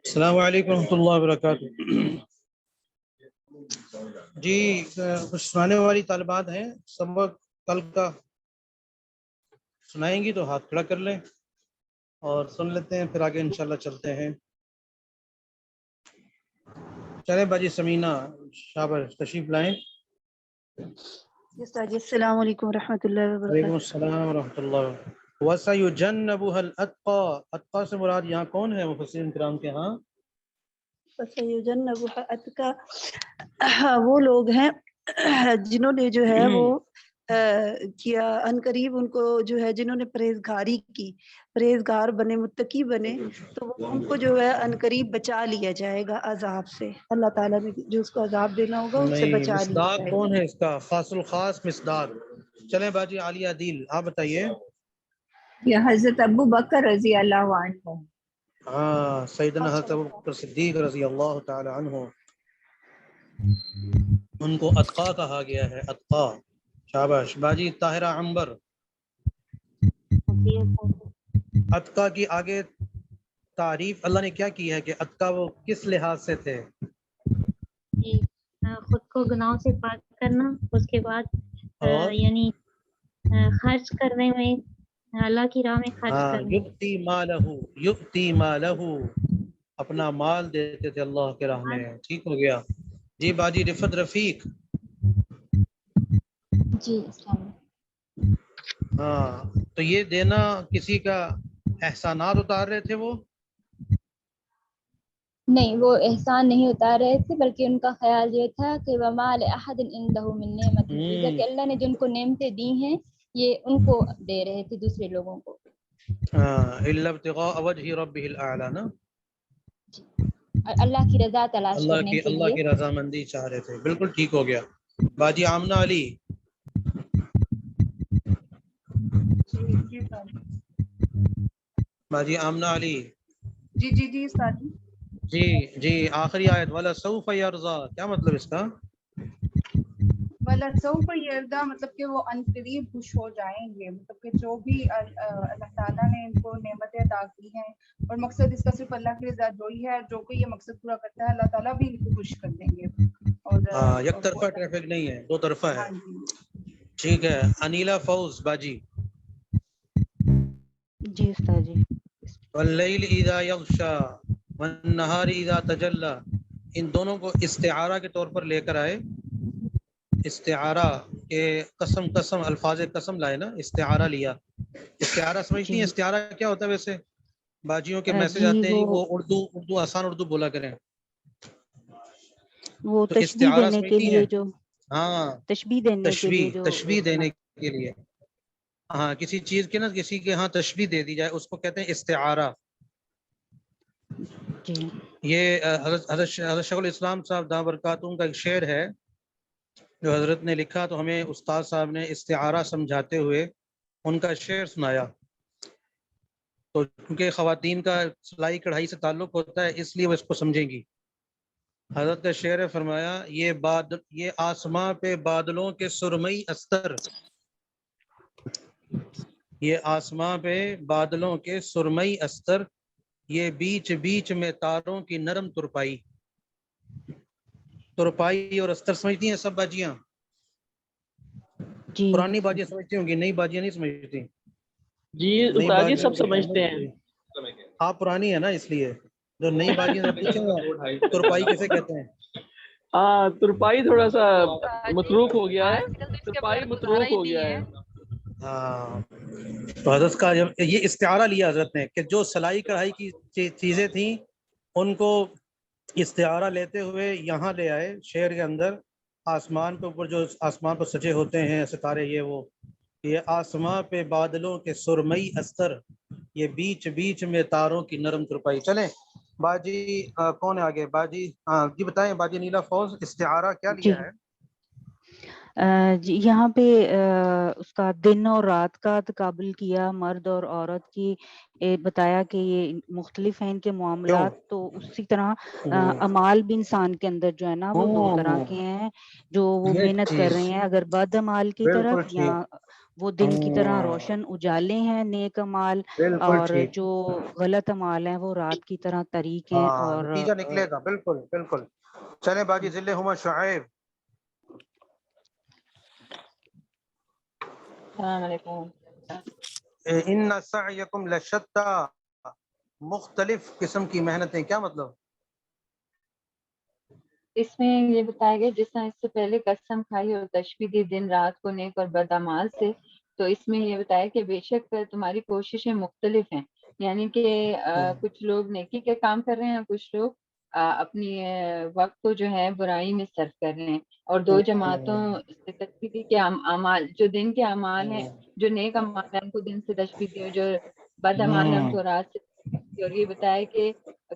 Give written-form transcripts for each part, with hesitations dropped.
السلام علیکم ورحمۃ اللہ وبرکاتہ۔ جی کچھ سنانے والی طالبات ہیں، سبق کل کا سنائیں گی تو ہاتھ کھڑا کر لیں اور سن لیتے ہیں، پھر آگے انشاءاللہ چلتے ہیں۔ چلیں باجی سمینہ شاباش تشریف لائیں۔ جی السلام علیکم ورحمۃ اللہ وعلیکم وبرکاتہ۔ السلام ورحمۃ اللہ۔ وَسَيُجَنَّبُهَا الْأَتْقَى، اتقیٰ سے مراد یہاں کون ہے مفسرین کرام کے ہاں؟ فَسَيُجَنَّبُهَا الْأَتْقَى، وہ لوگ ہیں جنہوں نے جو ہے وہ کیا ان قریب ان کو جو ہے جنہوں نے پرہیزگاری کی، پرہیزگار بنے، متقی بنے، تو وہ ان کو جو ہے ان قریب بچا لیا جائے گا عذاب سے۔ اللہ تعالیٰ نے جو اس کو عذاب دینا ہوگا اس سے نہیں، بچا لیا مصداق جائے کون گا۔ ہے اس کا؟ خاص الخاص مصداق۔ چلیں باجی عالیہ عدیل آپ بتائیے۔ یا حضرت ابو بکر رضی اللہ عنہ۔ ہاں سیدنا حضرت ابوبکر صدیق رضی اللہ تعالی عنہ، ان کو اتقا کہا گیا ہے، اتقا۔ شاباش باجی طاہرہ عنبر، اتقا کی آگے تعریف اللہ نے کیا کی ہے کہ اتقا وہ کس لحاظ سے تھے؟ جی خود کو گناہوں سے پاک کرنا، اس کے بعد اور یعنی خرچ کرنے میں، اللہ کی راہ میں خرچ ہاں کرنے میں، یؤتی مالہ، اپنا مال دیتے تھے اللہ کے راہ میں۔ ٹھیک ہو گیا جی باجی رفت رفیق۔ جی السلام علیکم۔ ہاں تو یہ دینا کسی کا احسانات اتار رہے تھے وہ؟ نہیں، وہ احسان نہیں اتار رہے تھے، بلکہ ان کا خیال یہ تھا کہ وَمَا لِأَحَدٍ عِندَهُ مِن نِعْمَةٍ تُجْزَىٰ، کہ اللہ نے جن کو نعمتیں دی ہیں یہ ان کو دے رہے تھے، دوسرے لوگوں کو۔ إِلَّا ابْتِغَاءَ وَجْهِ رَبِّهِ الْأَعْلَىٰ نا، جی، اور اللہ کی رضا تلاش کرنے کے اللہ لیے۔ کی رضامندی چاہ رہے تھے، بالکل ٹھیک ہو گیا۔ باجی آمنہ علی، باجی آمنہ علی، جی استاد جی۔ جی آخری آیت وَلَسَوْفَ يَرْضَىٰ، کیا مطلب اس کا؟ وَلَسَوْفَ يَرْضَىٰ مطلب کہ وہ ان قریب خوش ہو جائیں گے، مطلب کہ جو بھی اللہ تعالیٰ نے ان کو نعمتیں عطا کی ہیں، اور مقصد اس کا صرف اللہ کی رضا جوئی ہے، جو کوئی یہ مقصد پورا کرتا ہے اللہ تعالیٰ بھی ان کو خوش کر دیں گے۔ اور یک طرفہ ٹریفک نہیں ہے، دو طرفہ ہے۔ ہاں جی ٹھیک ہے انیلا فوز باجی۔ جی استاد جی۔ واللیل اذا یغشا والنہار اذا تجلی، ان دونوں کو استعارہ کے طور پر لے کر آئے۔ استعارہ کہ قسم قسم، الفاظ قسم لائے نا، استعارہ لیا۔ استعارہ سمجھتی ہیں؟ استعارہ کیا ہوتا ہے ویسے؟ باجیوں کے میسج آتے ہیں جی وہ اردو آسان اردو بولا کریں۔ وہ تو تشبیہ استعارہ دینے کے سمجھتی لیے ہیں؟ جو ہاں تشبیہ دینے کے لیے جو تشبیہ دینے کے لیے، ہاں کسی چیز کے نا کسی کے ہاں تشبیہ دے دی جائے اس کو کہتے ہیں استعارہ۔ جی یہ حضرت شیخ الاسلام صاحب دامت برکاتہم کا ایک شعر ہے جو حضرت نے لکھا، تو ہمیں استاد صاحب نے استعارہ سمجھاتے ہوئے ان کا شعر سنایا۔ تو کیونکہ خواتین کا سلائی کڑھائی سے تعلق ہوتا ہے اس لیے وہ اس کو سمجھیں گی۔ حضرت کا شعر ہے، فرمایا یہ آسماں پہ بادلوں کے سرمئی استر، یہ آسماں پہ بادلوں کے سرمئی استر، یہ بیچ بیچ میں تاروں کی نرم ترپائی۔ ترپائی اور استر سمجھتی ہیں سب باجیاں؟ جی پرانی باجیاں سمجھتی ہوں گی، نئی باجیاں نہیں سمجھتی؟ جی نئی استاد جی باجیوں سب کو سمجھتے ہیں۔ آپ پرانی ہے نا اس لیے، جو نئی باجیاں سے پوچھیں گا ترپائی کیسے کہتے ہیں؟ ہاں ترپائی تھوڑا سا متروک ہو گیا ہے، ترپائی متروک ہو گیا ہے۔ ہاں تو حضرت کا یہ استعارہ لیا حضرت نے کہ جو سلائی کڑھائی کی چیزیں تھیں ان کو استعارہ لیتے ہوئے یہاں لے آئے شعر کے اندر۔ آسمان کے اوپر جو آسمان پر سجے ہوتے ہیں ستارے، یہ آسمان پہ بادلوں کے سرمئی استر، یہ بیچ بیچ میں تاروں کی نرم ترپائی۔ چلیں باجی کون ہے آگے؟ باجی جی بتائیں باجی نیلا فوز، استعارہ کیا جی لیا ہے؟ جی یہاں پہ اس کا دن اور رات کا تقابل کیا، مرد اور عورت کی، بتایا کہ یہ مختلف ہیں ان کے معاملات، تو اسی طرح اعمال بھی انسان کے اندر جو ہے نا وہ دو طرح کے ہیں، جو وہ یہ محنت کر چیز رہے ہیں، اگر بد اعمال کی بالکل طرف یا ٹھیک، وہ دن کی طرح روشن اجالے ہیں نیک اعمال، بالکل اور ٹھیک، جو غلط اعمال ہیں وہ رات کی طرح طریق ہیں. ہاں اور نتیجہ نکلے گا. بالکل بالکل. چلیں باجی ذلہما شعیب. السلام علیکم. ان سعیکم لشتی، مختلف قسم کی محنتیں. کیا مطلب؟ اس میں یہ بتایا گیا جس طرح اس سے پہلے قسم کھائی اور تشبیہ دی دن رات کو نیک اور بد اعمال سے، تو اس میں یہ بتایا کہ بے شک تمہاری کوششیں مختلف ہیں، یعنی کہ کچھ لوگ نیکی کے کام کر رہے ہیں، کچھ لوگ اپنی وقت کو جو ہے برائی میں صرف کر رہے ہیں. اور دو جماعتوں سے تشبیہ دی کہ اعمال جو دن کے اعمال ہیں، جو نیک اعمال ہیں ان کو دن سے تشبیہ دی، اور جو بد اعمال ہیں ان کو رات سے تشبیہ دی. اور یہ بتایا کہ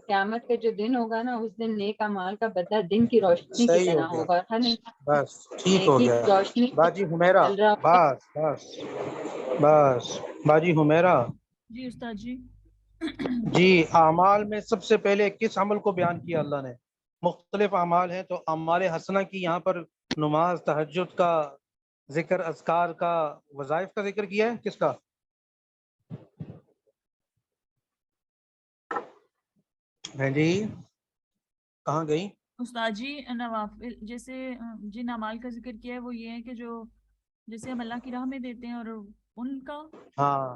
قیامت کا جو دن ہوگا نا، اس دن نیک اعمال کا بدلہ دن کی روشنی کی صحیح ہو طرح گیا، ہوگا. ہر انسان بس ٹھیک ہو نیکی گیا. کی روشنی میں باجی حمیرہ، چل رہا ہوگا. بس بس بس. باجی حمیرہ جی استاد جی. جی، اعمال میں سب سے پہلے کس عمل کو بیان کیا اللہ نے؟ مختلف اعمال ہیں، تو اعمال حسنہ کی یہاں پر نماز، تہجد کا ذکر، اذکار کا، وظائف کا ذکر کیا ہے. کس کا؟ ہیں جی، کہاں گئی؟ استاد جی نوافل جیسے جن اعمال کا ذکر کیا ہے وہ یہ ہے کہ جو جیسے ہم اللہ کی راہ میں دیتے ہیں، اور ان کا ہاں،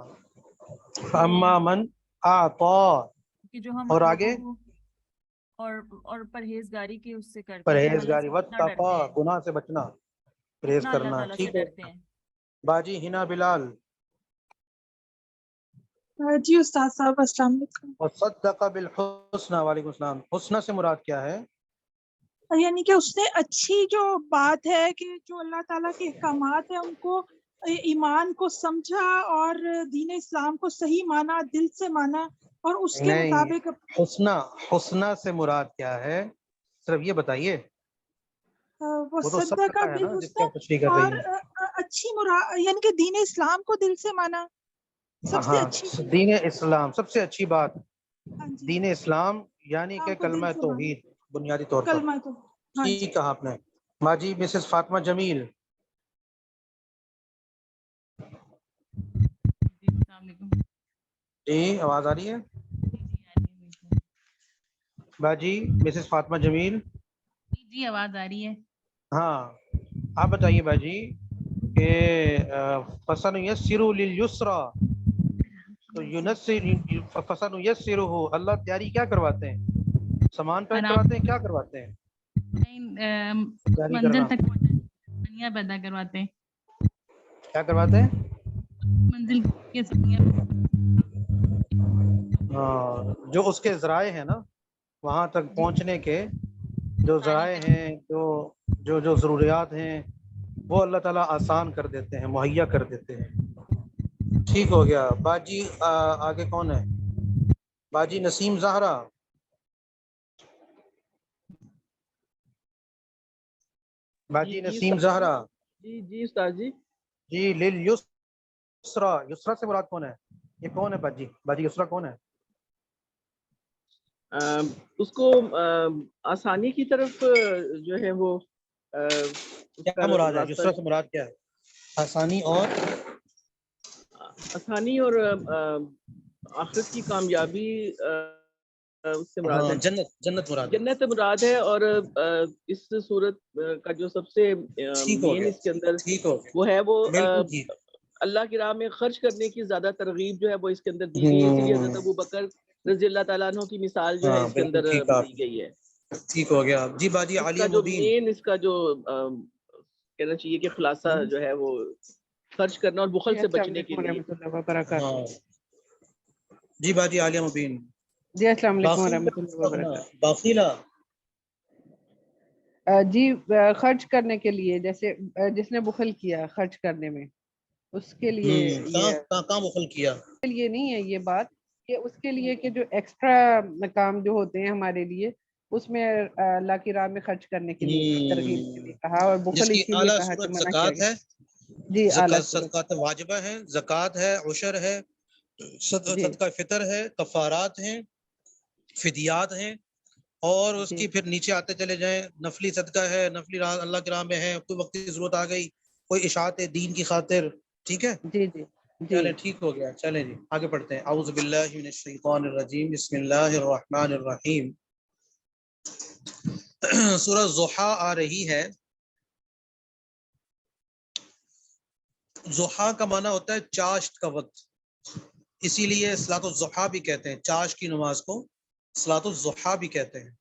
اما من اعطا. کہ جو ہم اور لوگوں آگے کو اور پرہیزگاری کی اس سے کرتے ہیں کہ ہم اللہ پرہیزگاری، سے کتنا ڈرتے واتقا، ہیں، گناہ سے بچنا، پرہیز کتنا اللہ کرنا. تعالیٰ سے ٹھیک ہے ڈرتے ہیں. باجی ہنا بلال. جی استاد صاحب السلام علیکم. وصدق بالحسنى. وعلیکم السلام. حسنہ سے مراد کیا ہے؟ یعنی کہ اس نے اچھی جو بات ہے کہ جو اللہ تعالیٰ کے احکامات ہیں ان کو، ایمان کو سمجھا اور دین اسلام کو صحیح مانا، دل سے مانا اور اس کے نہیں، مطابق. حسنہ سے مراد کیا ہے؟ صرف یہ بتائیے. وہ وہ تو سب صدقہ پتہ ہے نا جس کا بالحسنى، تشریح کر اور رہی ہیں. اچھی مراد یعنی کہ دین اسلام کو دل سے مانا سب سے اچھی ہاں، دین اسلام سب سے اچھی بات. ہاں جی، دین اسلام یعنی کہ اسلام کو دل کلمہ سے مانا، توحید بنیادی طور پر. کلمہ تو. ہاں جی. ٹھیک کہا آپ نے. ماجی مسز فاطمہ جمیل. جی السلام علیکم. جی آواز آ رہی ہے؟ باجی مسز فاطمہ جمیل. جی آواز آ رہی ہے. ہاں، آپ بتائیے باجی کہ فَسَنُيَسِّرُ لِلْيُسْرَى، تو فَسَنُيَسِّرُهُ، اللہ تیاری کیا کرواتے ہیں؟ سامان پیک کراتے ہیں؟ کیا کرواتے ہیں؟ تیاری منزل کرنا تک دنیا پیدا کرواتے ہیں. کیا کرواتے ہیں؟ منزل کے سنگیا. ہاں، جو اس کے ذرائع ہیں نا، وہاں تک پہنچنے کے جو ذرائع ہیں، جو ضروریات ہیں، وہ اللہ تعالیٰ آسان کر دیتے ہیں، مہیا کر دیتے ہیں. ٹھیک ہو گیا. باجی آگے کون ہے؟ باجی نسیم زہرا. باجی نسیم زہرا. جی استاد جی. جی للیسرا، یسرا سے مراد کون ہے؟ یہ کون ہے باجی؟ باجی یسرا کون ہے؟ اس کو آسانی کی طرف جو ہے وہ کیا مراد ہے؟ یسرا سے مراد کیا ہے؟ آسانی اور آخرت کی کامیابی اس سے مراد ہے. جنت مراد ہے. جنت مراد ہے. اور اس صورت کا جو سب سے مین اس کے اندر وہ ہے، وہ اللہ کی راہ میں خرچ کرنے کی زیادہ ترغیب جو ہے وہ اس کے اندر دی گئی ہے. اسی لیے حضرت ابوبکر رضی اللہ تعالیٰ عنہ کی مثال جو ہے اس کے اندر دی گئی ہے. ٹھیک ہو گیا. جی باجی عالیہ مبین. مین اس کا جو کہنا چاہیے کہ خلاصہ جو ہے وہ خرچ کرنا اور بخل سے بچنے کے لیے. جی باجی عالیہ مبین. جی السلام علیکم ورحمۃ اللہ وبرکاتہ. باخیلا. جی خرچ کرنے کے لیے، جیسے جس نے بخل کیا خرچ کرنے میں، اس کے لیے کہاں بخل کیا؟ کے لیے نہیں ہے یہ بات، کہ اس کے لیے کہ جو ایکسٹرا کام جو ہوتے ہیں ہمارے لیے، اس میں اللہ کی راہ میں خرچ کرنے کے لیے ترغیب کے لیے کہا، اور بخل اسی لیے کہا کہ منع کیا گیا. جی صدقات واجبہ ہیں، زکوٰۃ ہے، عشر ہے، صدقہ فطر ہے، کفارات ہیں، فدیات ہیں، اور اس کی پھر نیچے آتے چلے جائیں. نفلی صدقہ ہے، نفلی اللہ کی راہ میں ہے، کوئی وقت کی ضرورت آ گئی، کوئی اشاعت دین کی خاطر، ٹھیک ہے جی جی چلیں ٹھیک ہو گیا. چلیں جی آگے پڑھتے ہیں. اعوذ باللہ من الشیطان الرجیم بسم اللہ الرحمن الرحیم. سورہ ضحیٰ آ رہی ہے. ضحیٰ کا معنی ہوتا ہے چاشت کا وقت، اسی لیے صلاۃ الضحیٰ بھی کہتے ہیں. چاشت کی نماز کو صلاۃ الضحیٰ بھی کہتے ہیں.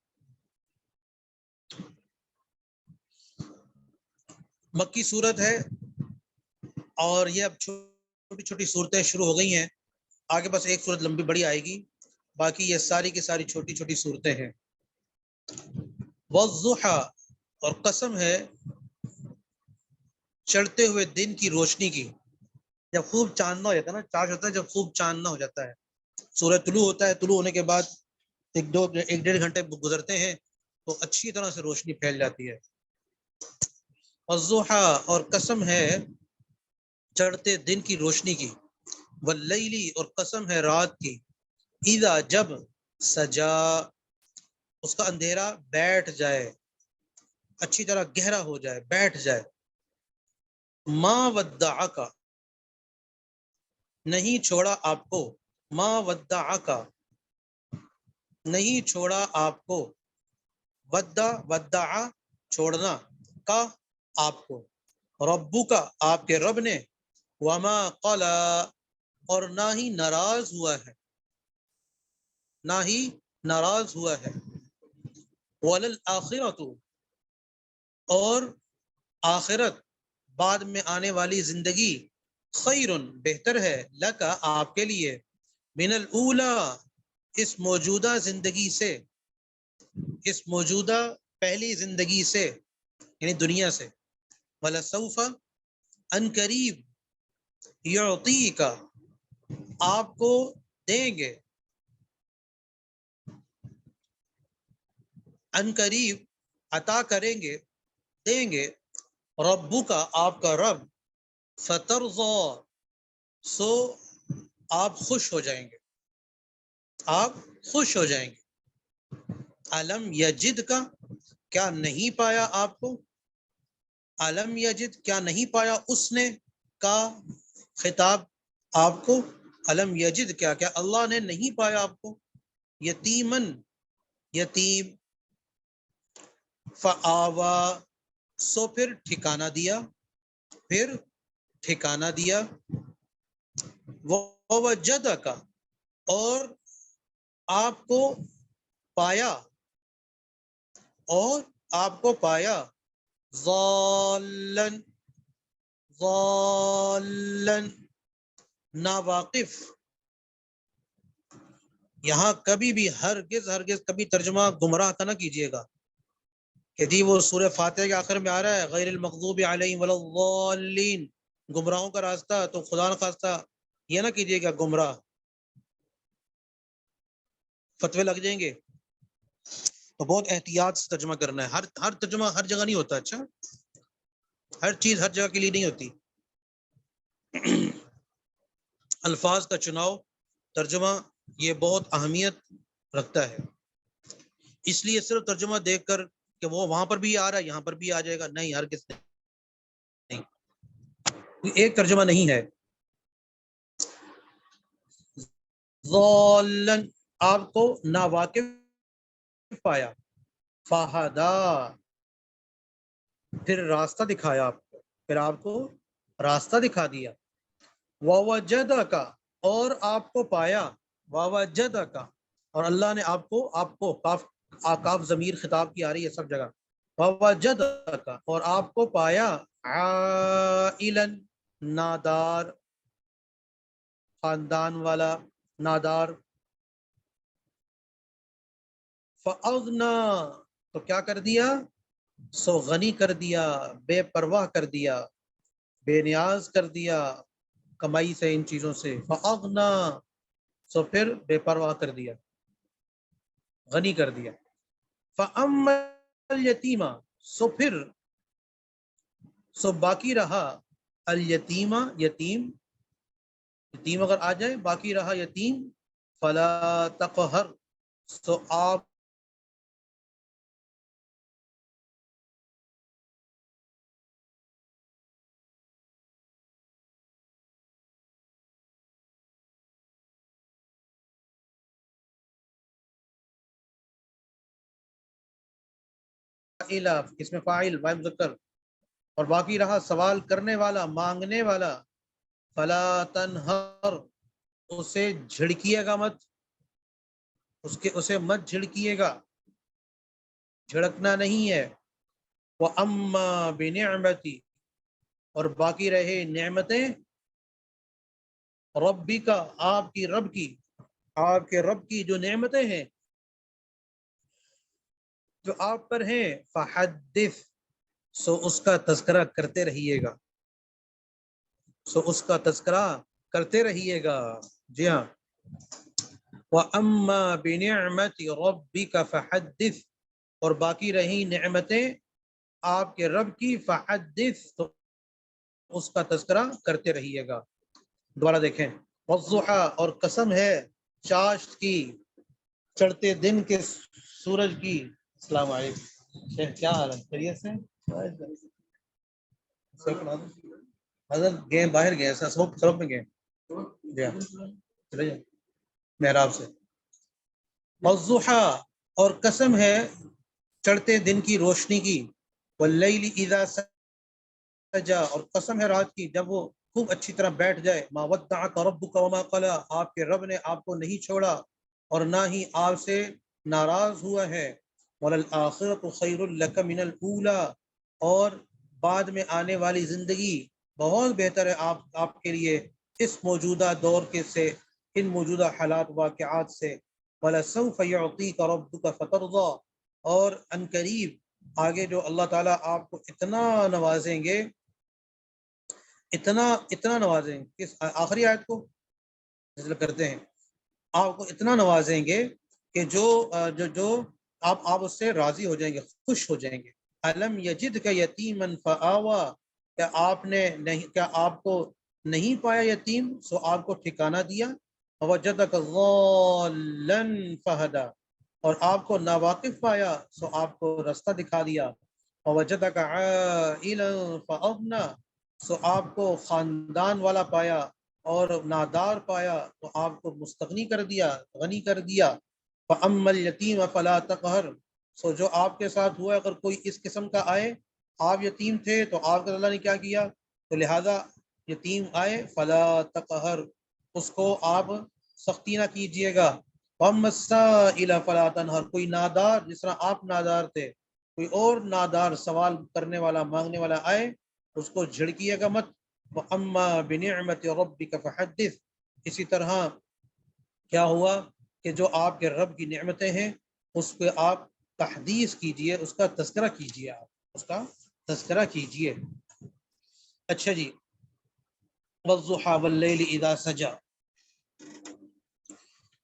مکی صورت ہے اور یہ اب چھوٹی چھوٹی صورتیں شروع ہو گئی ہیں. آگے بس ایک صورت لمبی بڑی آئے گی، باقی یہ ساری کی ساری چھوٹی چھوٹی صورتیں ہیں. والضحیٰ اور قسم ہے چڑھتے ہوئے دن کی روشنی کی. جب خوب چاندنا ہو جاتا ہے نا، چاش ہوتا ہے جب خوب چاندنا ہو جاتا ہے. سورج طلوع ہوتا ہے، طلوع ہونے کے بعد ایک ڈیڑھ گھنٹے گزرتے ہیں تو اچھی طرح سے روشنی پھیل جاتی ہے. والضحیٰ اور قسم ہے چڑھتے دن کی روشنی کی. واللیل اور قسم ہے رات کی. اذا جب سجا اس کا اندھیرا بیٹھ جائے، اچھی طرح گہرا ہو جائے، بیٹھ جائے. ما ودعک نہیں چھوڑا آپ کو، ما ودعک نہیں چھوڑا آپ کو. ودع چھوڑنا، کا آپ کو. ربک آپ کے رب نے. وما قلا اور نہ ہی ناراض ہوا ہے، نہ ہی ناراض ہوا ہے. وللآخرۃ اور آخرت بعد میں آنے والی زندگی خیر بہتر ہے. لکا آپ کے لیے. من الاولی اس موجودہ زندگی سے، اس موجودہ پہلی زندگی سے یعنی دنیا سے. ولسوف ان قریب یعطیک آپ کو دیں گے، ان قریب عطا کریں گے، دیں گے. ربو کا آپ کا رب. فترضی سو آپ خوش ہو جائیں گے، آپ خوش ہو جائیں گے. علم یجد کا کیا نہیں پایا آپ کو، علم یجد کیا نہیں پایا اس نے، کا خطاب آپ کو. علم یجد کیا کیا اللہ نے نہیں پایا آپ کو. یتیمن یتیم. فآوا سو پھر ٹھکانہ دیا، پھر ٹھکانہ دیا. ووجدک اور آپ کو پایا، اور آپ کو پایا. ضالن ضالن ناواقف. یہاں کبھی بھی ہرگز کبھی ترجمہ گمراہ کا نہ کیجیے گا کہ جی وہ سورہ فاتحہ کے آخر میں آ رہا ہے غیر المغضوب علیہم ولا الضالین، گمراہوں کا راستہ، تو خدا نہ خواستہ یہ نہ کیجیے گا گمراہ، فتوے لگ جائیں گے. تو بہت احتیاط سے ترجمہ کرنا ہے. ہر ترجمہ ہر جگہ نہیں ہوتا. اچھا ہر چیز ہر جگہ کے لیے نہیں ہوتی. الفاظ کا چناؤ، ترجمہ یہ بہت اہمیت رکھتا ہے. اس لیے صرف ترجمہ دیکھ کر کہ وہ وہاں پر بھی آ رہا ہے یہاں پر بھی آ جائے گا، نہیں، ہرگز نہیں. ایک ترجمہ نہیں ہے. ضالن آپ کو ناواقف پایا. فہدا پھر راستہ دکھایا آپ کو، پھر آپ کو راستہ دکھا دیا. ووجدک اور آپ کو پایا. ووجدک اور اللہ نے آپ کو کاف ضمیر خطاب کی آ رہی ہے سب جگہ. ووجدک اور آپ کو پایا. عائلن نادار، خاندان والا، نادار. فاغنا تو کیا کر دیا، سو غنی کر دیا، بے پرواہ کر دیا، بے نیاز کر دیا کمائی سے، ان چیزوں سے. فاغنا سو پھر بے پرواہ کر دیا، غنی کر دیا. فاما الیتیمہ سو پھر سو باقی رہا. الیتیمہ یتیم، یتیم اگر آ جائے باقی رہا یتیم. فلا تقہر سو آپ اس میں فاعل واحد مذکر، اور باقی رہا سوال کرنے والا، مانگنے والا، فلا تنہر، اسے جھڑکیے گا مت، اسے مت جھڑکیے گا، جھڑکنا نہیں ہے۔ وَأَمَّا بِنِعْمَتِ، اور باقی رہے نعمتیں، ربی کا، آپ کی رب کی، آپ کے رب کی جو نعمتیں ہیں جو آپ پر ہیں، فحدث، سو اس کا تذکرہ کرتے رہیے گا، سو اس کا تذکرہ کرتے رہیے گا۔ جی ہاں، وَأَمَّا بِنِعْمَتِ رَبِّكَ فَحَدِّثْ، اور باقی رہی نعمتیں آپ کے رب کی، فحدث، تو اس کا تذکرہ کرتے رہیے گا۔ دوبارہ دیکھیں، والضحیٰ، اور قسم ہے چاشت کی، چڑھتے دن کے سورج کی۔ السلام علیکم شیخ، کیا حال ہے؟ خیریت سے؟ حضرت گئے باہر گئے، سبق میں گئے، جی ہاں چلے جائیں محراب سے۔ والضحیٰ، اور قسم ہے چڑھتے دن کی روشنی کی، واللیل اذا سجا، اور قسم ہے رات کی جب وہ خوب اچھی طرح بیٹھ جائے۔ ما ودعک ربک وما قلی، آپ کے رب نے آپ کو نہیں چھوڑا اور نہ ہی آپ سے ناراض ہوا ہے۔ وللآخرۃ خیر لک من الاولی، اور بعد میں آنے والی زندگی بہت بہتر ہے آپ کے لیے اس موجودہ دور کے سے، ان موجودہ حالات واقعات سے۔ وَلَسَوْفَ يُعْطِيكَ رَبُّكَ فَتَرْضَىٰ، اور عنقریب آگے جو اللہ تعالیٰ آپ کو اتنا نوازیں گے، اتنا نوازیں گے، کس آخری آیت کو ذکر کرتے ہیں، آپ کو اتنا نوازیں گے کہ جو آپ اس سے راضی ہو جائیں گے، خوش ہو جائیں گے۔ أَلَمْ يَجِدْكَ يَتِيمًا فَآوَىٰ، کیا آپ کو نہیں پایا یتیم سو آپ کو ٹھکانہ دیا۔ وَوَجَدَكَ ضَالًّا فَهَدَىٰ، اور آپ کو ناواقف پایا سو آپ کو رستہ دکھا دیا۔ وَوَجَدَكَ عَائِلًا فَأَغْنَىٰ، سو آپ کو خاندان والا پایا اور نادار پایا تو آپ کو مستغنی کر دیا، غنی کر دیا۔ فَأَمَّا الْيَتِيمَ فَلَا تَقْهَرْ، سو جو آپ کے ساتھ ہوا، اگر کوئی اس قسم کا آئے، آپ یتیم تھے تو آپ کو اللہ نے کیا کیا، تو لہذا یتیم آئے فلا تقہر، اس کو آپ سختی نہ کیجئے گا۔ وَأَمَّا السَّائِلَ فَلَا تَنْهَرْ، کوئی نادار، جس طرح آپ نادار تھے، کوئی اور نادار سوال کرنے والا، مانگنے والا آئے، اس کو جھڑکیے گا مت۔ وَأَمَّا بِنِعْمَةِ رَبِّكَ فَحَدِّثْ، اسی طرح کیا ہوا کہ جو آپ کے رب کی نعمتیں ہیں اس پہ آپ تحدیث کیجئے، اس کا تذکرہ کیجئے، آپ اس کا تذکرہ کیجئے۔ اچھا جی، وَالضُّحَىٰ وَاللَّيْلِ إِذَا سَجَىٰ۔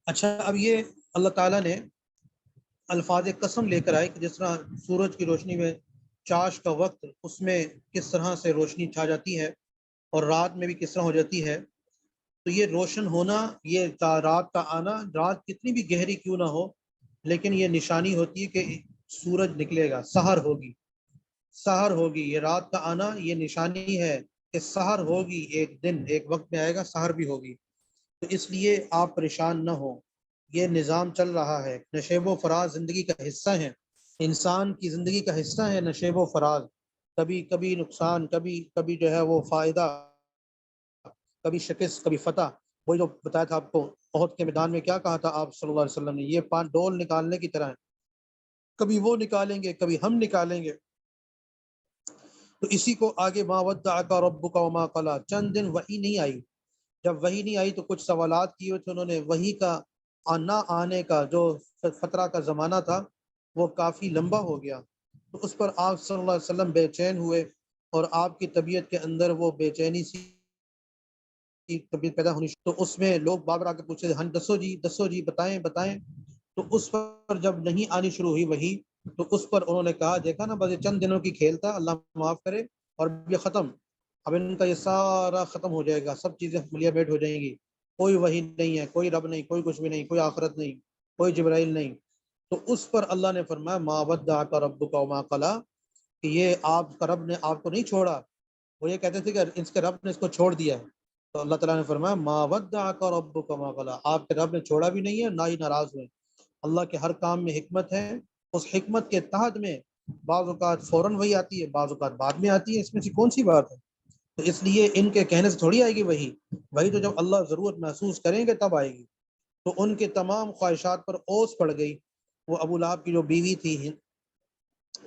اچھا، اب یہ اللہ تعالیٰ نے الفاظ قسم لے کر آئے کہ جس طرح سورج کی روشنی میں چاش کا وقت، اس میں کس طرح سے روشنی چھا جاتی ہے اور رات میں بھی کس طرح ہو جاتی ہے، تو یہ روشن ہونا، یہ رات کا آنا، رات کتنی بھی گہری کیوں نہ ہو لیکن یہ نشانی ہوتی ہے کہ سورج نکلے گا، سحر ہوگی، سحر ہوگی۔ یہ رات کا آنا یہ نشانی ہے کہ سحر ہوگی، ایک دن ایک وقت میں آئے گا، سحر بھی ہوگی۔ تو اس لیے آپ پریشان نہ ہو، یہ نظام چل رہا ہے، نشیب و فراز زندگی کا حصہ ہیں، انسان کی زندگی کا حصہ ہے نشیب و فراز، کبھی نقصان، کبھی جو ہے وہ فائدہ، کبھی شکست، کبھی فتح۔ وہی جو بتایا تھا آپ کو احد کے میدان میں، کیا کہا تھا آپ صلی اللہ علیہ وسلم نے، یہ 5 ڈول نکالنے کی طرح ہے، کبھی وہ نکالیں گے، کبھی ہم نکالیں گے۔ تو اسی کو آگے ما ودعک ربک وما قلی، چند دن وحی نہیں آئی، جب وحی نہیں آئی تو کچھ سوالات کیے تھے انہوں نے، وحی کا نہ آنے کا جو فترہ کا زمانہ تھا وہ کافی لمبا ہو گیا، تو اس پر آپ صلی اللہ علیہ وسلم بے چین ہوئے اور آپ کی طبیعت کے اندر وہ بے چینی سی طبیعت پیدا ہونی، تو اس میں لوگ بار آ کے پوچھے، ہاں دسو جی بتائیں۔ تو اس پر جب نہیں آنی شروع ہوئی وحی، تو اس پر انہوں نے کہا، دیکھا نا بس یہ چند دنوں کی کھیل تھا، اللہ معاف کرے، اور یہ ختم، اب ان کا یہ سارا ختم ہو جائے گا، سب چیزیں ملیا بیٹ ہو جائیں گی، کوئی وحی نہیں ہے، کوئی رب نہیں، کوئی کچھ بھی نہیں، کوئی آخرت نہیں، کوئی جبرائیل نہیں۔ تو اس پر اللہ نے فرمایا ما ودعک ربک وما قلی، کہ یہ آپ کا رب نے آپ کو نہیں چھوڑا۔ وہ یہ کہتے تھے کہ اس کے رب نے اس کو چھوڑ دیا ہے، تو اللہ تعالیٰ نے فرمایا ما ودعک ربک وما قلی، آپ کے رب نے چھوڑا بھی نہیں ہے، نہ ہی ناراض ہوئے۔ اللہ کے ہر کام میں حکمت ہے، اس حکمت کے تحت میں بعض اوقات فوراً وہی آتی ہے، بعض اوقات بعد میں آتی ہے، اس میں سے کون سی بات ہے؟ تو اس لیے ان کے کہنے سے تھوڑی آئے گی وہی تو جب اللہ ضرورت محسوس کریں گے تب آئے گی۔ تو ان کے تمام خواہشات پر اوس پڑ گئی۔ وہ ابو لہب کی جو بیوی تھی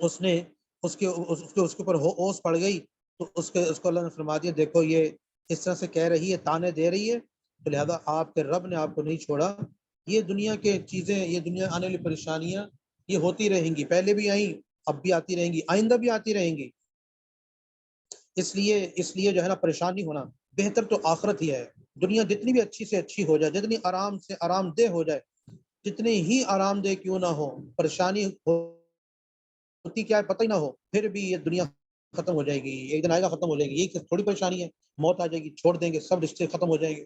اس نے اس کے اوپر اوس پڑ گئی، تو اس کو اللہ نے فرما دیا دیکھو یہ اس طرح سے کہہ رہی ہے، تانے دے رہی ہے، تو لہذا آپ کے رب نے آپ کو نہیں چھوڑا۔ یہ دنیا کے چیزیں، یہ دنیا آنے والی پریشانیاں یہ ہوتی رہیں گی، پہلے بھی آئیں، اب بھی آتی رہیں گی، آئندہ بھی آتی رہیں گی۔ اس لیے جو ہے نا پریشان نہیں ہونا، بہتر تو آخرت ہی ہے۔ دنیا جتنی بھی اچھی سے اچھی ہو جائے، جتنی آرام سے آرام دہ ہو جائے، جتنی ہی آرام دہ کیوں نہ ہو، پریشانی ہوتی کیا ہے پتہ ہی نہ ہو، پھر بھی یہ دنیا ختم ہو جائے گی، ایک دن آئے گا ختم ہو جائے گی۔ یہ تھوڑی پریشانی ہے، موت آ جائے گی، چھوڑ دیں گے، سب رشتے ختم ہو جائیں گے،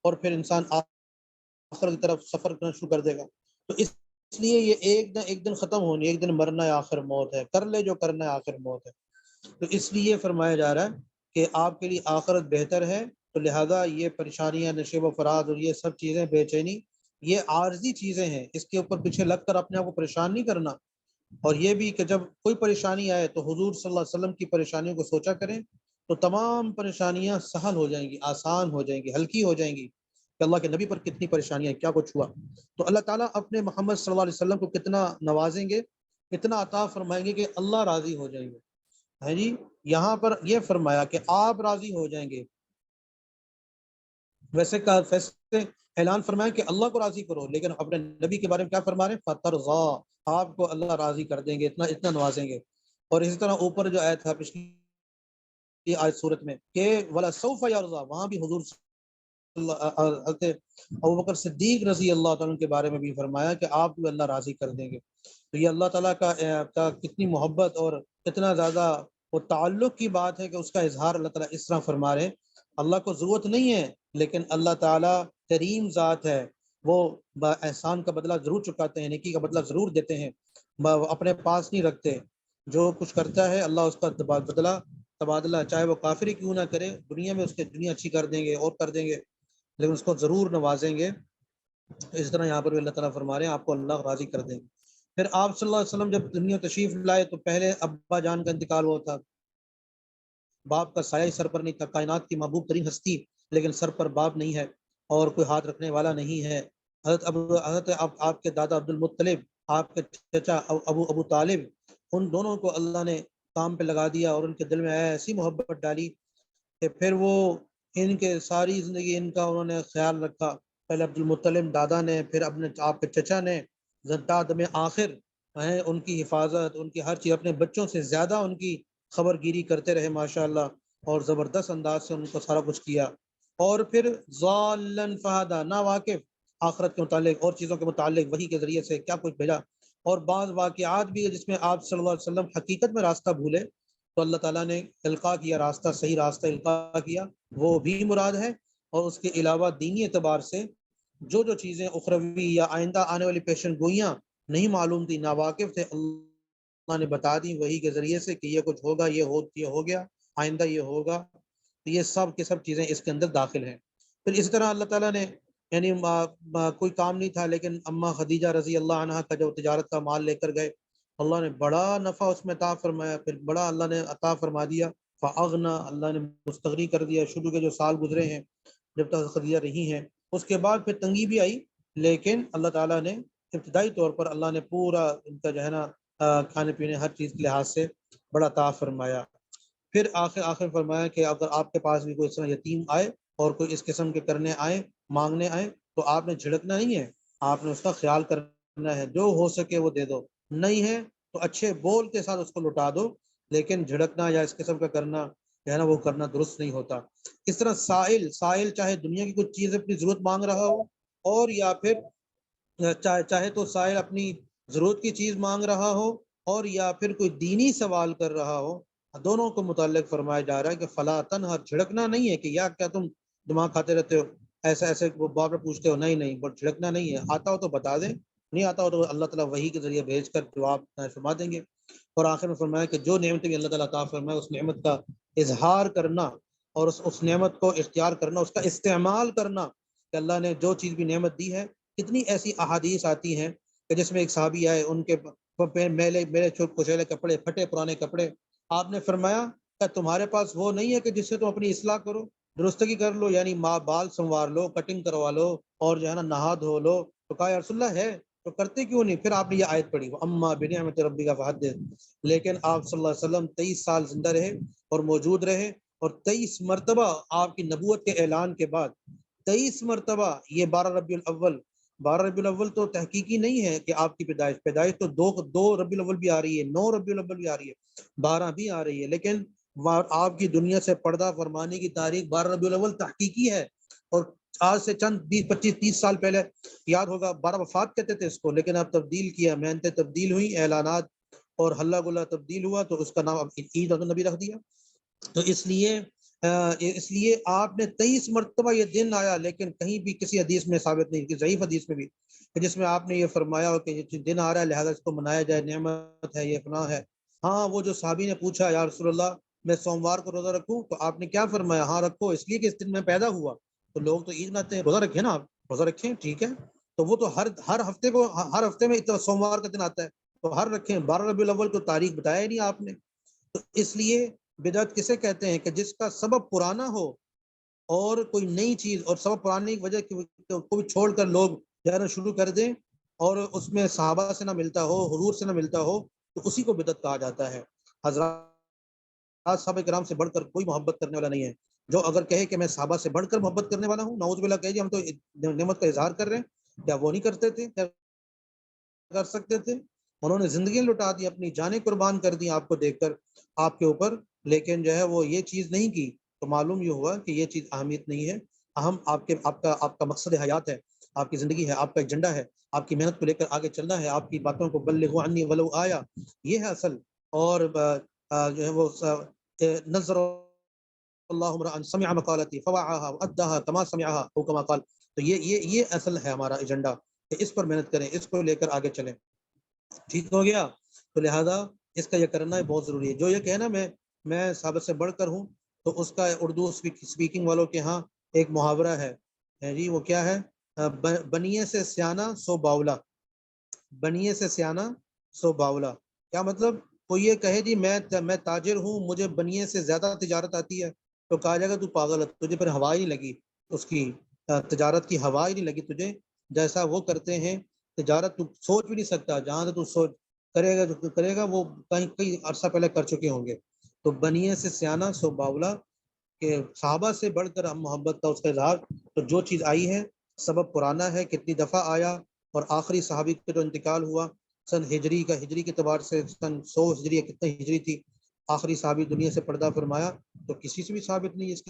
اور پھر انسان آخرت کی طرف سفر کرنا شروع کر دے گا۔ تو اس لیے یہ ایک دن ختم ہونی، ایک دن مرنا ہے، آخر موت ہے، کر لے جو کرنا ہے، آخر موت ہے۔ تو اس لیے فرمایا جا رہا ہے کہ آپ کے لیے آخرت بہتر ہے، تو لہذا یہ پریشانیاں، نشیب و فراز اور یہ سب چیزیں، بے چینی، یہ عارضی چیزیں ہیں، اس کے اوپر پیچھے لگ کر اپنے آپ کو پریشان نہیں کرنا۔ اور یہ بھی کہ جب کوئی پریشانی آئے تو حضور صلی اللہ علیہ وسلم کی پریشانیوں کو سوچا کریں، تو تمام پریشانیاں سہل ہو جائیں گی، آسان ہو جائیں گی، ہلکی ہو جائیں گی، کہ اللہ کے نبی پر کتنی پریشانیاں، کیا کچھ ہوا۔ تو اللہ تعالیٰ اپنے محمد صلی اللہ علیہ وسلم کو کتنا نوازیں گے، اتنا عطا فرمائیں گے کہ اللہ راضی ہو جائیں گے۔ ہے جی، یہاں پر یہ فرمایا کہ آپ راضی ہو جائیں گے، ویسے اعلان فرمایا کہ اللہ کو راضی کرو، لیکن اپنے نبی کے بارے میں کیا فرما رہے ہیں؟ فَتَرْضَىٰ، آپ کو اللہ راضی کر دیں گے، اتنا نوازیں گے۔ اور اسی طرح اوپر جو آیت تھا پچھلی آیت صورت میں کہ وَلَسَوْفَ يَرْضَىٰ، وہاں بھی حضور حضرت ابوبکر صدیق رضی اللہ تعالیٰ کے بارے میں بھی فرمایا کہ آپ کو اللہ راضی کر دیں گے۔ تو یہ اللہ تعالیٰ کا کتنی محبت اور کتنا زیادہ وہ تعلق کی بات ہے کہ اس کا اظہار اللہ تعالیٰ اس طرح فرما رہے ہیں۔ اللہ کو ضرورت نہیں ہے، لیکن اللہ تعالیٰ کریم ذات ہے، وہ احسان کا بدلہ ضرور چکاتے ہیں، نیکی کا بدلہ ضرور دیتے ہیں، اپنے پاس نہیں رکھتے۔ جو کچھ کرتا ہے اللہ اس کا تبادلہ چاہے وہ کافر ہی کیوں نہ کرے، دنیا میں اس کے دنیا اچھی کر دیں گے اور کر دیں گے، لیکن اس کو ضرور نوازیں گے۔ اس طرح یہاں پر بھی اللہ تعالیٰ فرما رہے ہیں آپ کو اللہ راضی کر دیں گے۔ پھر آپ صلی اللہ علیہ وسلم جب دنیا تشریف لائے تو پہلے ابا جان کا انتقال ہوا تھا، باپ کا سایہ سر پر نہیں تھا، کائنات کی محبوب ترین ہستی، لیکن سر پر باپ نہیں ہے اور کوئی ہاتھ رکھنے والا نہیں ہے۔ حضرت آپ کے دادا عبد المطلب، آپ کے چچا ابو طالب، ان دونوں کو اللہ نے کام پہ لگا دیا اور ان کے دل میں ایسی محبت ڈالی کہ پھر وہ ان کے ساری زندگی ان کا انہوں نے خیال رکھا۔ پہلے عبد المطلب دادا نے، پھر اپنے آپ کے چچا نے، دم آخر ان کی حفاظت، ان کی ہر چیز، اپنے بچوں سے زیادہ ان کی خبر گیری کرتے رہے ماشاءاللہ، اور زبردست انداز سے ان کو سارا کچھ کیا۔ اور پھر ضالن فہدا، نا واقف آخرت کے متعلق اور چیزوں کے متعلق وحی کے ذریعے سے کیا کچھ بھیجا۔ اور بعض واقعات بھی جس میں آپ صلی اللہ علیہ وسلم حقیقت میں راستہ بھولے تو اللہ تعالیٰ نے القاء کیا، راستہ، صحیح راستہ القاء کیا، وہ بھی مراد ہے۔ اور اس کے علاوہ دینی اعتبار سے جو چیزیں اخروی یا آئندہ آنے والی پیشن گوئیاں نہیں معلوم تھی، ناواقف تھے، اللہ نے بتا دی وحی کے ذریعے سے کہ یہ کچھ ہوگا، یہ ہو گیا، آئندہ یہ ہوگا۔ تو یہ سب کی سب چیزیں اس کے اندر داخل ہیں۔ پھر اسی طرح اللہ تعالیٰ نے یعنی کوئی کام نہیں تھا، لیکن اماں خدیجہ رضی اللہ عنہا کا جو تجارت کا مال لے کر گئے، اللہ نے بڑا نفع اس میں عطا فرمایا، پھر بڑا اللہ نے عطا فرما دیا، فاغنا، اللہ نے مستغنی کر دیا۔ شروع کے جو سال گزرے ہیں جب تک خدیجہ رہی ہیں، اس کے بعد پھر تنگی بھی آئی، لیکن اللہ تعالیٰ نے ابتدائی طور پر اللہ نے پورا ان کا جو ہے نا کھانے پینے ہر چیز کے لحاظ سے بڑا عطا فرمایا۔ پھر آخر فرمایا کہ اگر آپ کے پاس بھی کوئی اس طرح یتیم آئے اور کوئی اس قسم کے کرنے آئے، مانگنے آئے، تو آپ نے جھڑکنا نہیں ہے، آپ نے اس کا خیال کرنا ہے، جو ہو سکے وہ دے دو، نہیں ہے تو اچھے بول کے ساتھ اس کو لٹا دو، لیکن جھڑکنا یا اس قسم کا کرنا جو ہے نا وہ کرنا درست نہیں ہوتا۔ اس طرح سائل چاہے دنیا کی کچھ چیز اپنی ضرورت مانگ رہا ہو، اور یا پھر چاہے تو سائل اپنی ضرورت کی چیز مانگ رہا ہو، اور یا پھر کوئی دینی سوال کر رہا ہو، دونوں کو متعلق فرمایا جا رہا ہے کہ فلا تنہر، جھڑکنا نہیں ہے کہ یا کیا تم دماغ کھاتے رہتے ہو، ایسے وہ بار پوچھتے ہو، نہیں، جھڑکنا نہیں ہے، آتا ہو تو بتا دیں، نہیں آتا ہو تو اللہ تعالیٰ وحی کے ذریعے بھیج کر جواب فرما دیں گے۔ اور آخر میں فرمایا کہ جو نعمت بھی اللہ تعالیٰ عطا فرمائے، اس نعمت کا اظہار کرنا اور اس نعمت کو اختیار کرنا، اس کا استعمال کرنا، کہ اللہ نے جو چیز بھی نعمت دی ہے۔ کتنی ایسی احادیث آتی ہیں کہ جس میں ایک صحابی آئے، ان کے میلے کچیلے کپڑے، پھٹے پرانے کپڑے. آپ نے فرمایا کہ تمہارے پاس وہ نہیں ہے کہ جس سے تم اپنی اصلاح کرو، درستگی کر لو، یعنی بال سنوار لو، کٹنگ کروا لو اور جو ہے نا نہا دھو لو. تو کہا یا رسول اللہ ہے تو کرتے کیوں نہیں؟ پھر آپ نے یہ آیت پڑھی اما بنعمت ربک فحدث. لیکن آپ صلی اللہ علیہ وسلم 23 سال زندہ رہے اور موجود رہے، اور 23 مرتبہ آپ کی نبوت کے اعلان کے بعد 23 مرتبہ یہ 12 ربیع الاول تو تحقیقی نہیں ہے کہ آپ کی پیدائش تو دو ربیع الاول بھی آ رہی ہے، 9 ربیع الاول بھی آ رہی ہے، 12 بھی آ رہی ہے، لیکن آپ کی دنیا سے پردہ فرمانے کی تاریخ 12 ربیع الاول تحقیقی ہے. اور آج سے چند 20 25 30 سال پہلے یاد ہوگا 12 وفات کہتے تھے اس کو، لیکن اب تبدیل کیا، محنتیں تبدیل ہوئی، اعلانات اور ہلہ گلا تبدیل ہوا، تو اس کا نام اب عید النبی رکھ دیا. تو اس لیے آپ نے 23 مرتبہ یہ دن آیا، لیکن کہیں بھی کسی حدیث میں ثابت نہیں، کہ ضعیف حدیث میں بھی، کہ جس میں آپ نے یہ فرمایا ہو کہ یہ دن آ رہا ہے لہذا اس کو منایا جائے، نعمت ہے، یہ فلاں ہے. ہاں وہ جو صحابی نے پوچھا یا رسول اللہ میں سوموار کو روزہ رکھوں، تو آپ نے کیا فرمایا؟ ہاں رکھو، اس لیے کہ اس دن میں پیدا ہوا. تو لوگ تو عید مناتے ہیں، روزہ رکھیں نا، آپ روزہ رکھیں، ٹھیک ہے. تو وہ تو ہر ہفتے میں سوموار کا دن آتا ہے، تو ہر رکھیں. 12 ربیع الاول کو تاریخ بتایا ہی نہیں آپ نے. تو اس لیے بدعت کسے کہتے ہیں؟ کہ جس کا سبب پرانا ہو اور کوئی نئی چیز، اور سبب پرانے کی وجہ کو بھی چھوڑ کر لوگ جانا شروع کر دیں، اور اس میں صحابہ سے نہ ملتا ہو، حضور سے نہ ملتا ہو، تو اسی کو بدعت کہا جاتا ہے. حضرات صحابہ کرام سے بڑھ کر کوئی محبت کرنے والا نہیں ہے. جو اگر کہے کہ میں صحابہ سے بڑھ کر محبت کرنے والا ہوں، نعوذ باللہ، کہے جی ہم تو نعمت کا اظہار کر رہے ہیں، کیا وہ نہیں کرتے تھے؟ کیا کر سکتے تھے؟ انہوں نے زندگیاں لٹا دی، اپنی جانیں قربان کر دی آپ کو دیکھ کر، آپ کے اوپر، لیکن جو ہے وہ یہ چیز نہیں کی. تو معلوم یہ ہوا کہ یہ چیز اہمیت نہیں ہے. اہم آپ کا مقصد حیات ہے، آپ کی زندگی ہے، آپ کا ایجنڈا ہے، آپ کی محنت کو لے کر آگے چلنا ہے، آپ کی باتوں کو بلغوا عنی ولو آیا، یہ ہے اصل. اور جو ہے وہ نظر اللہ امرأ سمع مقالتی فوعاها واداها كما سمعها او كما قال. تو یہ اصل ہے ہمارا ایجنڈا، کہ اس پر محنت کریں، اس کو لے کر آگے چلیں. ٹھیک ہو گیا؟ تو لہذا اس کا یہ کرنا بہت ضروری ہے. جو یہ کہنا میں صحابہ سے بڑھ کر ہوں، تو اس کا اردو اسپیکنگ والوں کے ہاں ایک محاورہ ہے جی، وہ کیا ہے؟ بنیے سے سیانہ سو باولا. بنیے سے سیانہ سو باولا کیا مطلب؟ کوئی یہ کہے جی میں تاجر ہوں، مجھے بنیے سے زیادہ تجارت آتی ہے، تو کہا جائے گا تو پاگل ہے، تجھے پھر ہوا ہی نہیں لگی، اس کی تجارت کی ہوا ہی نہیں لگی تجھے. جیسا وہ کرتے ہیں تجارت تو سوچ بھی نہیں سکتا، جہاں سے تو سوچ کرے گا وہ کئی عرصہ پہلے کر چکے ہوں گے. تو بنیے سے سیانہ سو باولا، کہ صحابہ سے بڑھ کر ہم محبت کا اس کا اظہار. تو جو چیز آئی ہے سبب پرانا ہے، کتنی دفعہ آیا، اور آخری صحابی کا جو انتقال ہوا سن ہجری کے اعتبار سے سن 100 ہجری، کتنے ہجری تھی، آخری صحابی دنیا سے پردہ فرمایا. تو کسی سے بھی ثابت نہیں اس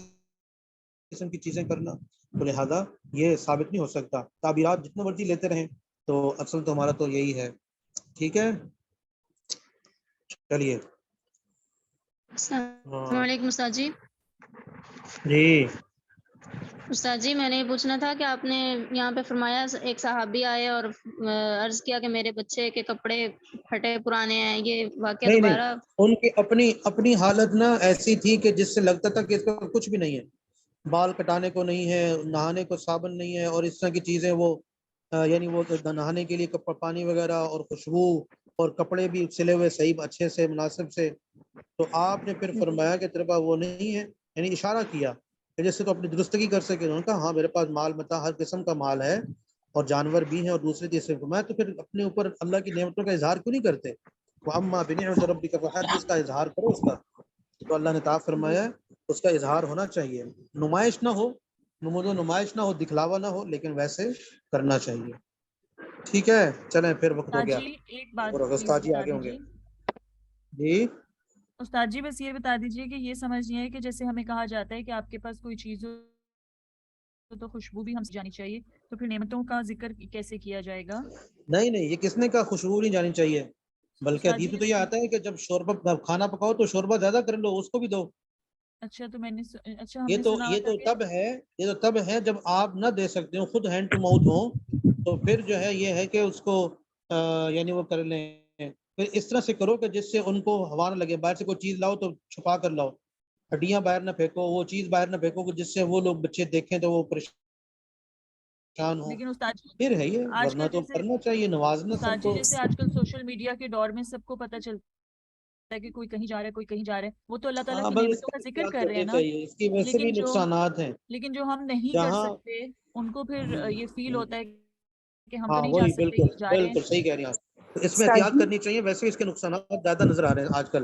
قسم کی چیزیں کرنا، تو لہذا یہ ثابت نہیں ہو سکتا. تعبیرات جتنے مرضی لیتے رہیں، تو اصل تو ہمارا تو یہی ہے. ٹھیک ہے، چلیے. السلام علیکم استاد جی. جی استاد جی میں نے یہ پوچھنا تھا کہ آپ نے یہاں پہ فرمایا ایک صحابی آئے اور عرض کیا کہ میرے بچے کے کپڑے پھٹے پرانے ہیں، یہ واقعہ نہیں دوبارہ؟ ان کی اپنی حالت نا ایسی تھی کہ جس سے لگتا تھا کہ اس کا کچھ بھی نہیں ہے، بال کٹانے کو نہیں ہے، نہانے کو صابن نہیں ہے، اور اس طرح کی چیزیں. وہ یعنی وہ نہانے کے لیے پانی وغیرہ اور خوشبو، اور کپڑے بھی سلے ہوئے صحیح اچھے سے مناسب سے. تو آپ نے پھر فرمایا کہ تیرے پاس وہ نہیں ہے، یعنی اشارہ کیا کہ جس سے تو اپنی درستگی کر سکے. انہوں نے کہا ہاں میرے پاس مال متا ہر قسم کا مال ہے، اور جانور بھی ہیں، اور دوسرے چیزیں. میں تو پھر اپنے اوپر اللہ کی نعمتوں کا اظہار کیوں نہیں کرتے؟ وَأَمَّا بِنِعْمَةِ رَبِّكَ فَحَدِّثْ، کا اظہار کرو اس کا. تو اللہ نے تعالیٰ فرمایا اس کا اظہار ہونا چاہیے، نمائش نہ ہو، نمائش نہ ہو، دکھلاوا نہ ہو، لیکن ویسے کرنا چاہیے. ٹھیک ہے، چلیں پھر وقت ہو استاد گیا، جی ایک بات اور پلیز استاد جی بتا آگے ہوں گے. دیجیے. جی استاد جی بس یہ بتا دیجیے کہ یہ سمجھنی ہے کہ جیسے ہمیں کہا جاتا ہے کہ آپ کے پاس کوئی چیز ہو تو خوشبو بھی ہم سے جانی چاہیے، تو پھر نعمتوں کا ذکر کیسے کیا جائے گا؟ نہیں یہ کس نے کہا خوشبو نہیں جانی چاہیے؟ بلکہ استاد حدیث جی میں تو یہ آتا ہے کہ جب شوربہ کھانا پکاؤ تو شوربہ زیادہ کر لو، اس کو بھی دو. اچھا تو میں نے ہم یہ نے تو سنا ہوا تھا کہ تب ہے جب آپ نہ دے سکتے ہو، خود ہینڈ ٹو ماؤتھ ہو، تو پھر جو ہے یہ ہے کہ اس کو یعنی وہ کر لیں. پھر اس طرح سے کرو کہ جس سے ان کو ہوا نہ لگے. باہر سے کوئی چیز لاؤ تو چھپا کر لاؤ، ہڈیاں باہر نہ پھینکو، وہ چیز باہر نہ پھینکو کہ جس سے وہ لوگ بچے دیکھیں تو وہ شان ہو، لیکن استاد جی پھر ہے یہ، آج ورنہ کل تو جیسے کرنا چاہیے، نوازنا استاد سب جی کو۔ جیسے آج کل سوشل میڈیا کے دور میں سب کو پتہ چلتا ہے کہ کوئی کہیں جا رہا ہے، کوئی کہیں جا رہا ہے، وہ تو اللہ تعالیٰ ہاں کی بس اس نعمتوں کا کا ذکر احتیاط کر رہے ہیں کرنی نا، چاہیے، اس کی ویسے بھی نقصانات ہیں لیکن جو ہم نہیں کر جہاں سکتے ان کو پھر یہ فیل ہوتا ہے کہ ہم تو ہاں نہیں جا وہی سکتے، بالکل جا رہے ہیں۔ بالکل صحیح کہہ رہی ہیں آپ، تو اس میں استاد احتیاط جی کرنی چاہیے، ویسے اس کے نقصانات زیادہ نظر آ رہے ہیں آج کل،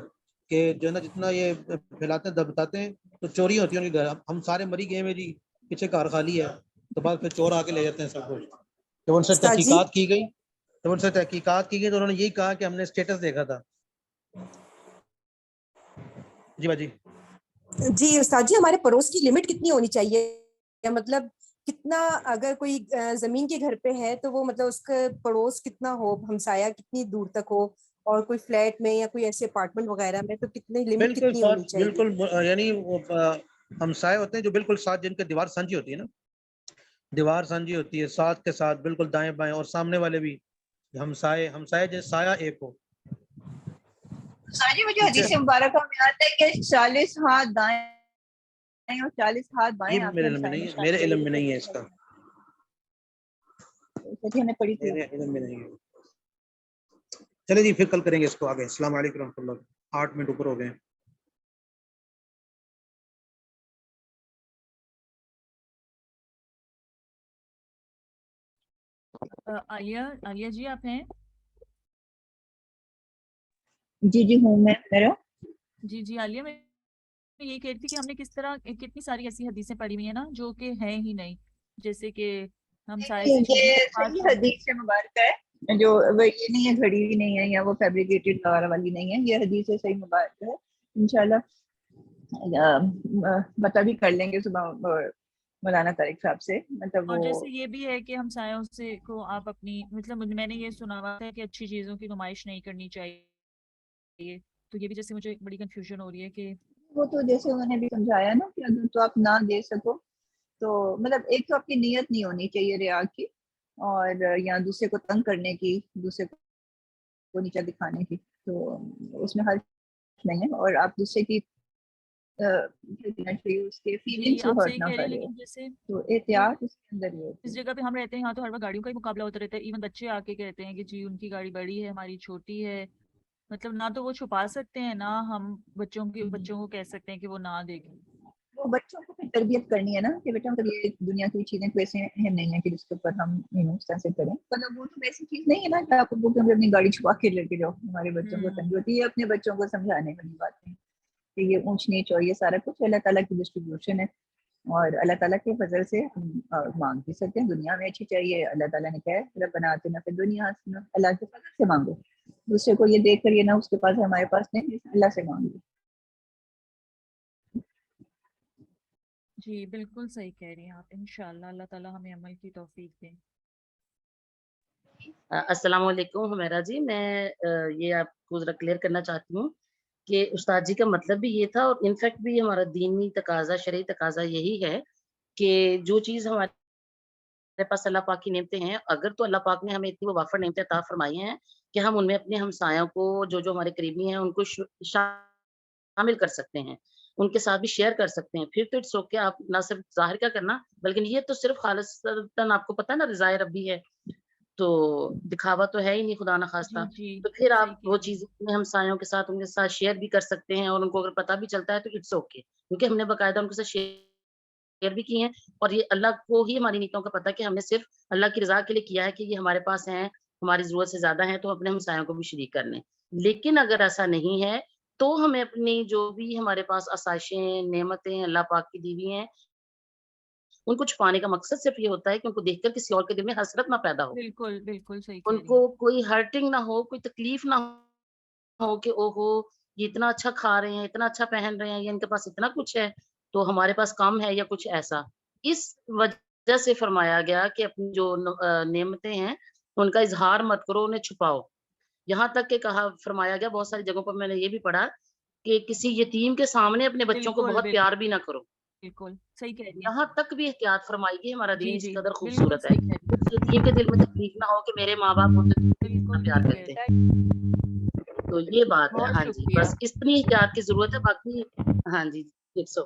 کہ جو ہے نا جتنا یہ پھیلاتے ہیں دبتاتے ہیں تو چوری ہوتی ہے ان کے گھر، ہم سارے مری گئے ہیں جی، پیچھے کار خالی ہے، تو بعد پھر چور آ کے لے جاتے ہیں سب کچھ۔ جب ان سے استاد جی تحقیقات کی گئی تو انہوں نے یہی کہا کہ ہم نے اسٹیٹس دیکھا تھا۔ جی باجی جی استاد جی، ہمارے پڑوس کی لمٹ کتنی ہونی چاہیے؟ مطلب کتنا، اگر کوئی زمین کے گھر پہ ہے تو وہ مطلب اس کا پڑوس کتنا ہو، ہمسایہ کتنی دور تک ہو، اور کوئی فلیٹ میں یا کوئی ایسے اپارٹمنٹ وغیرہ میں تو کتنی لمٹ بالکل کتنی ساتھ، ہونی چاہیے؟ بالکل یعنی وہ ہمسائے ہوتے ہیں جو بالکل ساتھ، جن کے دیوار سانجی ہوتی ہے نا، دیوار سانجی ہوتی ہے ساتھ کے ساتھ بالکل دائیں بائیں، اور سامنے والے بھی ہمسائے جیسے سایہ ایک ہو۔ ساجی مجھے ٹھیک ہے، حدیث مبارکہ میں آتا ہے کہ 40 ہاتھ دائیں اور 40 ہاتھ بائیں یہ آپ کے میرے علم میں ہمسائے نہیں میں ہے، شامل میرے ہے، علم یہ میں تو نہیں ہے اس کا، سچی ہم نے پڑھی تھی۔ میرے علم میں نہیں ہے۔ چلے جی، پھر کل کریں گے اس کو آگے۔ السلام علیکم ورحمۃ اللہ، 8 منٹ اوپر ہو گئے۔ عالیہ جی آپ ہیں؟ جی ہوں میں، میرا جی عالیہ، میں یہ کہہ رہی تھی کہ ہم نے کس طرح کتنی ساری ایسی حدیثیں پڑھی ہوئی ہیں نا جو کہ ہیں ہی نہیں، جیسے کہ ہم سائے سے چھوٹی یہ بات صحیح کریں۔ حدیث مبارکہ ہے، جو وہ یہ نہیں ہے، گھڑی ہوئی نہیں ہے یا وہ فیبریکیٹڈ وغیرہ والی نہیں ہے، یہ حدیث صحیح مبارکہ ہے۔ انشاءاللہ پتہ بھی کر لیں گے صبح مولانا طارق صاحب سے، مطلب اور وہ جیسے یہ بھی ہے کہ ہمسایوں سے کو آپ اپنی، مطلب میں نے یہ سنا ہوا ہے کہ اچھی چیزوں کی نمائش نہیں کرنی چاہیے، تو یہ بھی جیسے مجھے بڑی کنفیوژن ہو رہی ہے کہ وہ تو جیسے انہوں نے بھی سمجھایا نا کہ اگر تو آپ نہ دے سکو تو مطلب ایک تو آپ کی نیت نہیں ہونی چاہیے ریا کی، اور یا دوسرے کو تنگ کرنے کی، دوسرے کو نیچا دکھانے کی، تو اس میں حرج نہیں ہے، اور آپ دوسرے کی اس کے فیلنگس کو آپ ہرٹ صحیح نہ کہہ رہی ہیں، کرے، لیکن جیسے تو احتیاط اس کے اندر ہی ہوتی اس ہے۔ جگہ پہ ہم رہتے ہیں یہاں تو ہر وقت گاڑیوں کا ہی مقابلہ ہوتا رہتا ہے، ایون بچے آ کے کہتے ہیں کہ جی ان کی گاڑی بڑی ہے ہماری چھوٹی ہے، مطلب نہ تو وہ چھپا سکتے ہیں، نہ ہم بچوں کو کہہ سکتے ہیں کہ وہ نہ دیکھیں۔ وہ بچوں کو پھر تربیت کرنی ہے نا کہ بیٹا مطلب یہ دنیا کی چیزیں کوئی ایسے اہم نہیں ہے کہ جس کے اوپر ہم اس طرح سے کریں، مطلب وہ تو ایسی چیز نہیں ہے نا کہ آپ کو اپنی گاڑی چھپا کے لے کے جاؤ، ہمارے بچوں کو تنگی ہوتی ہے، اپنے بچوں کو سمجھانے والی بات ہے کہ یہ اونچ نیچ اور یہ سارا کچھ اللہ تعالیٰ کی ڈسٹریبیوشن ہے، اور اللہ تعالیٰ کے فضل سے ہم مانگ بھی سکتے ہیں، دنیا میں اچھی چاہیے، اللہ تعالیٰ نے کہا ہے ربنا آتنا فی الدنیا حسنہ، اللہ کے فضل سے مانگو، دوسرے کو یہ دیکھ کر یہ نہ اس کے پاس ہے ہمارے پاس نہیں، اللہ سے مانگو۔ جی بالکل صحیح کہہ رہی ہیں آپ، انشاءاللہ اللہ تعالیٰ ہمیں عمل کی توفیق دیں۔ السلام علیکم حمیرہ جی، میں یہ آپ کو ذرا کلیئر کرنا چاہتی ہوں کہ استاد جی کا مطلب بھی یہ تھا، اور انفیکٹ بھی ہمارا دینی تقاضا، شرعی تقاضا یہی ہے کہ جو چیز ہمارے پاس اللہ پاک کی نعمتیں ہیں، اگر تو اللہ پاک نے ہمیں اتنی وافر نعمتیں عطا فرمائی ہیں کہ ہم ان میں اپنے ہمسایوں کو، جو ہمارے قریبی ہیں، ان کو شامل کر سکتے ہیں، ان کے ساتھ بھی شیئر کر سکتے ہیں، پھر تو اٹس اوکے، آپ نہ صرف ظاہر کیا کرنا بلکہ یہ تو صرف خالصتاً آپ کو پتہ ہے نا رضائے ربی ہے، تو دکھاوا تو ہے ہی نہیں خدا نخواستہ، جی تو پھر آپ صحیح کہہ وہ رہی ہیں۔ چیزیں اپنے ہمسایوں کے ساتھ ان کے ساتھ شیئر بھی کر سکتے ہیں، اور ان کو اگر پتہ بھی چلتا ہے تو اٹس اوکے، کیونکہ ہم نے باقاعدہ ان کے ساتھ شیئر بھی کی ہیں، اور یہ اللہ کو ہی ہماری نیتوں کا پتہ کہ ہم نے صرف اللہ کی رضا کے لیے کیا ہے کہ یہ ہمارے پاس ہیں، ہماری ضرورت سے زیادہ ہیں، تو اپنے ہمسایوں کو بھی شریک کر لیں۔ لیکن اگر ایسا نہیں ہے تو ہمیں اپنی جو بھی ہمارے پاس آسائشیں، نعمتیں اللہ پاک کی دی ہوئی ہیں، ان کو چھپانے کا مقصد صرف یہ ہوتا ہے کہ ان کو دیکھ کر کسی اور کے دل میں حسرت نہ پیدا ہو، بالکل بالکل صحیح کہہ ان رہی کو ہیں۔ کوئی ہرٹنگ نہ ہو، کوئی تکلیف نہ ہو کہ او ہو یہ اتنا اچھا کھا رہے ہیں، اتنا اچھا پہن رہے ہیں، یا ان کے پاس اتنا کچھ ہے تو ہمارے پاس کم ہے یا کچھ ایسا۔ اس وجہ سے فرمایا گیا کہ اپنی جو نعمتیں ہیں ان کا اظہار مت کرو، انہیں چھپاؤ، یہاں تک کہ کہا فرمایا گیا بہت ساری جگہوں پر، میں نے یہ بھی پڑھا کہ کسی یتیم کے سامنے اپنے بچوں کو بالکل بہت پیار بھی نہ کرو، بالکل صحیح کہہ رہی ہیں۔ یہاں تک بھی احتیاط فرمائی گئی، ہمارا دین اس جی قدر بالکل خوبصورت ہے صحیح کہہ رہی کہ یتیم کے دل میں تکلیف نہ ہو کہ میرے ماں باپ ہوتے تو اتنا بالکل پیار ٹھیک کرتے، ہے، تو یہ بات ہے۔ بہت ہاں جی، شکریہ۔ بس اتنی احتیاط کی ضرورت ہے، باقی ہاں جی 100